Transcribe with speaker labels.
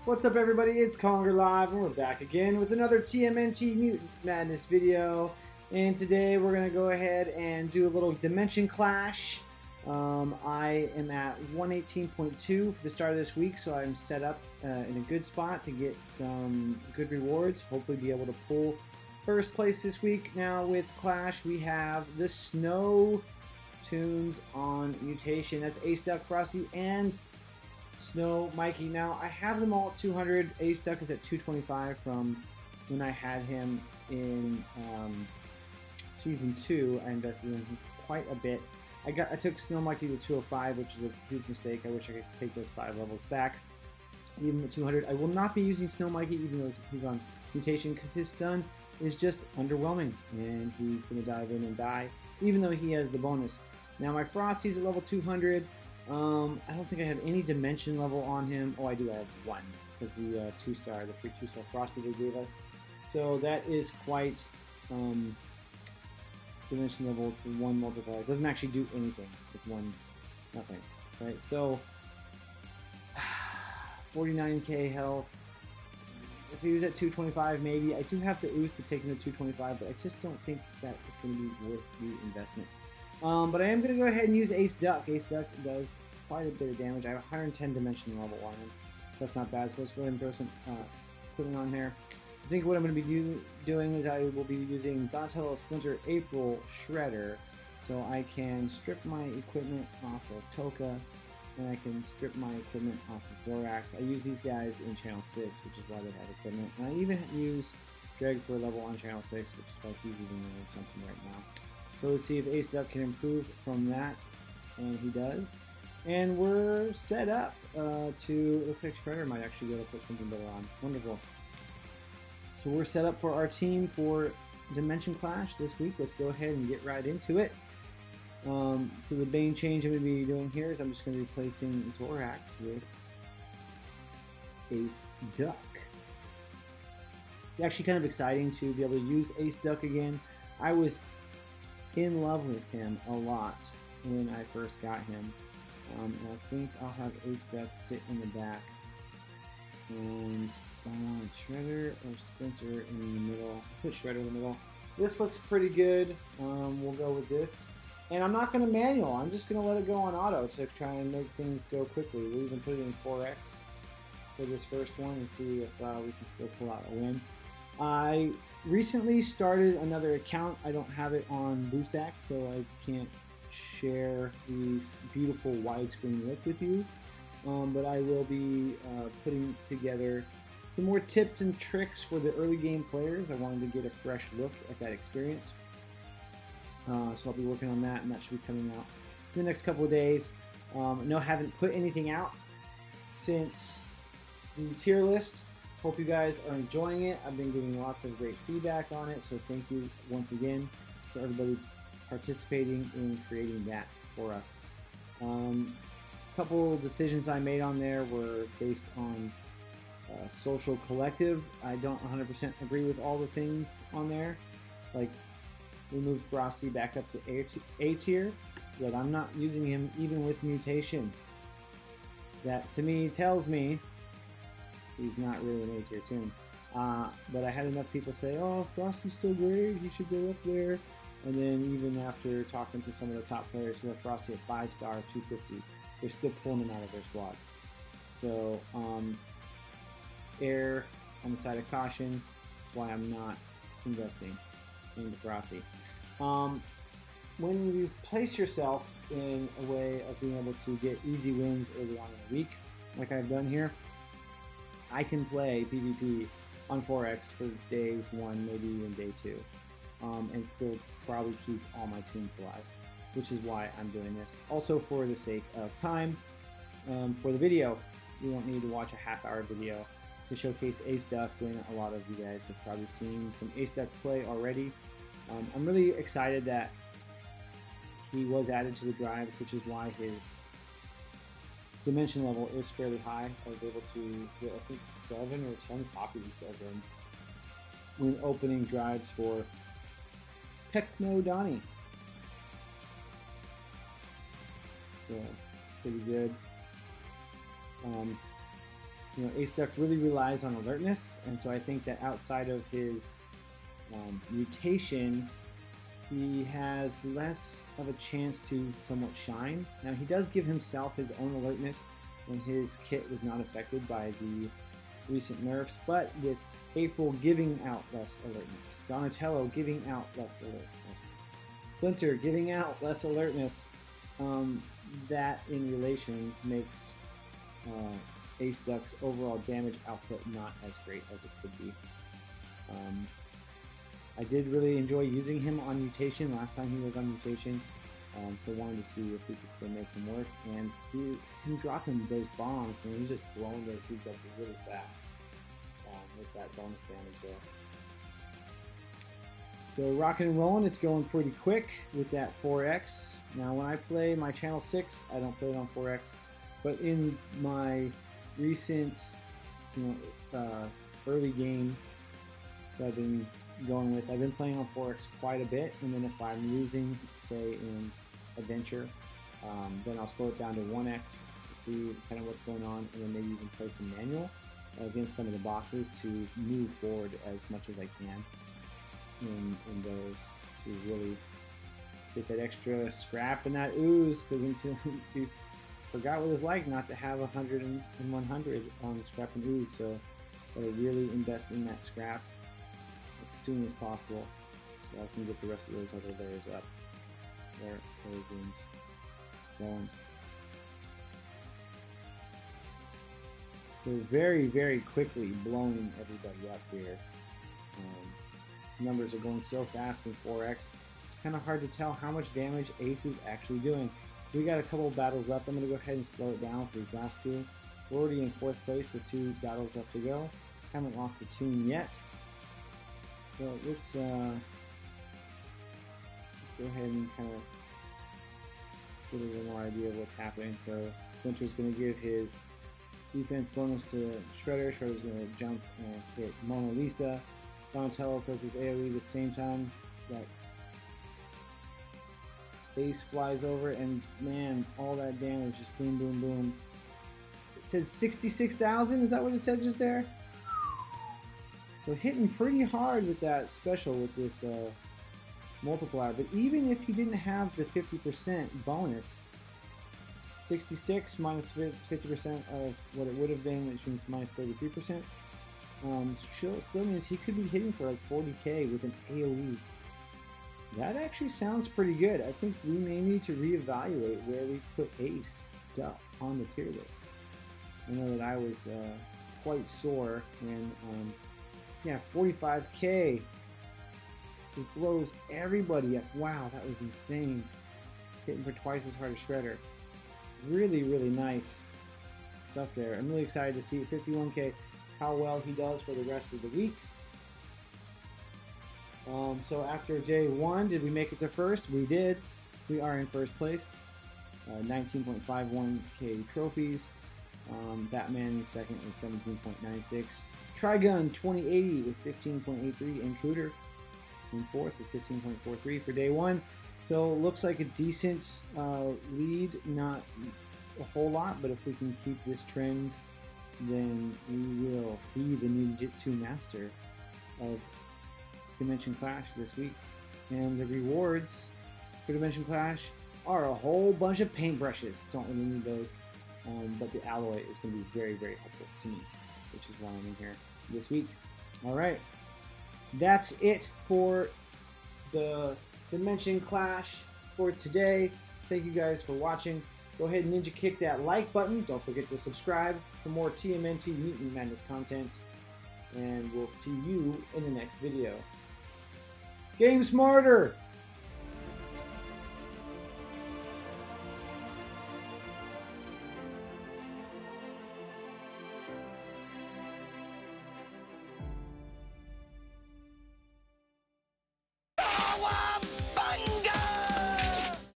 Speaker 1: What's up, everybody? It's Conger Live, and we're back again with another TMNT Mutant Madness video. And today we're going to go ahead and do a little Dimension Clash. I am at 118.2 for the start of this week, so I'm set up in a good spot to get some good rewards. Hopefully be able to pull first place this week. Now with Clash, we have the Snow Toons on Mutation. That's Ace Duck, Frosty, and Snow Mikey. Now I have them all at 200. Ace Duck is at 225 from when I had him in season 2. I invested in him quite a bit. I took Snow Mikey to 205, which is a huge mistake. I wish I could take those 5 levels back. Even at 200, I will not be using Snow Mikey even though he's on Mutation because his stun is just underwhelming and he's going to dive in and die even though he has the bonus. Now my Frosty's at level 200. I don't think I have any dimension level on him. Oh, I do. I have 1 because the 2-star, the free 2-star Frosty they gave us. So that is quite dimension level. It's 1 multiplier. It doesn't actually do anything with 1 nothing. Right? So 49k health. If he was at 225, maybe. I do have the ooze to take him to 225, but I just don't think that is going to be worth the investment. But I am going to go ahead and use Ace Duck. Ace Duck does quite a bit of damage. I have 110 dimension level on him. So that's not bad. So let's go ahead and throw some equipment on there. I think what I'm going to be doing is I will be using Donatello, Splinter, April, Shredder. So I can strip my equipment off of Toka. And I can strip my equipment off of Zorax. I use these guys in Channel 6, which is why they have equipment. And I even use Dreg for a level on Channel 6, which is why he's even doing something right now. So let's see if Ace Duck can improve from that, and he does. And we're set up to, it looks like Shredder might actually be able to put something better on. Wonderful. So we're set up for our team for Dimension Clash this week. Let's go ahead and get right into it. So the main change I'm going to be doing here is I'm just going to be replacing Zorax with Ace Duck. It's actually kind of exciting to be able to use Ace Duck again. I was in love with him a lot when I first got him. And I think I'll have Ace Duck sit in the back. And do I want Shredder or Splinter in the middle? I'll put Shredder in the middle. This looks pretty good. We'll go with this. And I'm not going to manual. I'm just going to let it go on auto to try and make things go quickly. We'll even put it in 4x for this first one and see if we can still pull out a win. I recently started another account. I don't have it on BoostX, so I can't share these beautiful widescreen look with you. But I will be putting together some more tips and tricks for the early game players. I wanted to get a fresh look at that experience. So I'll be working on that, and that should be coming out in the next couple of days. No, haven't put anything out since the tier list. Hope you guys are enjoying it. I've been getting lots of great feedback on it, so thank you once again for everybody participating in creating that for us. A couple decisions I made on there were based on social collective. I don't 100% agree with all the things on there. Like, we moved Frosty back up to A tier, yet I'm not using him even with Mutation. That to me tells me he's not really an A tier toon. But I had enough people say, oh, Frosty's still great, he should go up there. And then even after talking to some of the top players who have Frosty at 5-star, 250, they're still pulling him out of their squad. So, err on the side of caution. That's why I'm not investing into Frosty. When you place yourself in a way of being able to get easy wins early on in the week, like I've done here, I can play PvP on 4x for days 1, maybe even day 2, and still probably keep all my toons alive, which is why I'm doing this. Also for the sake of time, for the video, you don't need to watch a half-hour video to showcase Ace Duck when a lot of you guys have probably seen some Ace Duck play already. I'm really excited that he was added to the drives, which is why his dimension level is fairly high. I was able to get, I think, 7 or 10 copies of him when opening drives for Techno Donnie. So, pretty good. Ace Duck really relies on alertness, and so I think that outside of his mutation, he has less of a chance to somewhat shine. Now, he does give himself his own alertness when his kit was not affected by the recent nerfs, but with April giving out less alertness, Donatello giving out less alertness, Splinter giving out less alertness, that in relation makes Ace Duck's overall damage output not as great as it could be. I did really enjoy using him on Mutation last time he was on Mutation, so wanted to see if we could still make him work. And him dropping those bombs, man, he's just blowing those dudes up really fast with that bonus damage there. So rocking and rolling, it's going pretty quick with that 4X. Now when I play my channel 6, I don't play it on 4X, but in my recent, early game that I've been going with, I've been playing on 4X quite a bit, and then if I'm losing, say in Adventure, then I'll slow it down to 1X to see kind of what's going on, and then maybe even play some manual against some of the bosses to move forward as much as I can in those, to really get that extra scrap and that ooze, because until we forgot what it was like not to have 100 and 100 on scrap and ooze, so gotta really invest in that scrap as soon as possible so I can get the rest of those other layers up. There, rooms going. So very, very quickly blowing everybody up here. Numbers are going so fast in 4X, it's kind of hard to tell how much damage Ace is actually doing. We got a couple of battles left. I'm going to go ahead and slow it down for these last two. We're already in 4th place with 2 battles left to go. Haven't lost a toon yet. So let's go ahead and kind of get a little more idea of what's happening. So Splinter's going to give his defense bonus to Shredder. Shredder's going to jump and hit Mona Lisa. Donatello throws his AoE the same time that Ace flies over, and man, all that damage, just boom, boom, boom. It said 66,000, is that what it said just there? So hitting pretty hard with that special with this multiplier, but even if he didn't have the 50% bonus, 66 minus 50% of what it would have been, which means minus 33%, still means he could be hitting for like 40k with an AoE. That actually sounds pretty good. I think we may need to reevaluate where we put Ace Duck on the tier list. I know that I was quite sore when, yeah, 45k. It blows everybody up. Wow, that was insane. Hitting for twice as hard as Shredder. Really, really nice stuff there. I'm really excited to see 51k, how well he does for the rest of the week. So after day 1, did we make it to first? We did. We are in first place. 19.51k trophies. Batman in second with 17.96. Trigun 2080 with 15.83, and Cooter in fourth with 15.43 for day 1. So looks like a decent lead, not a whole lot, but if we can keep this trend, then we will be the new Jitsu master of Dimension Clash this week. And the rewards for Dimension Clash are a whole bunch of paintbrushes. Don't really need those, but the alloy is going to be very, very helpful to me, which is why I'm in here this week. All right, that's it for the Dimension Clash for today. Thank you guys for watching. Go ahead and ninja kick that like button. Don't forget to subscribe for more TMNT Mutant Madness content, and we'll see you in the next video. Game smarter!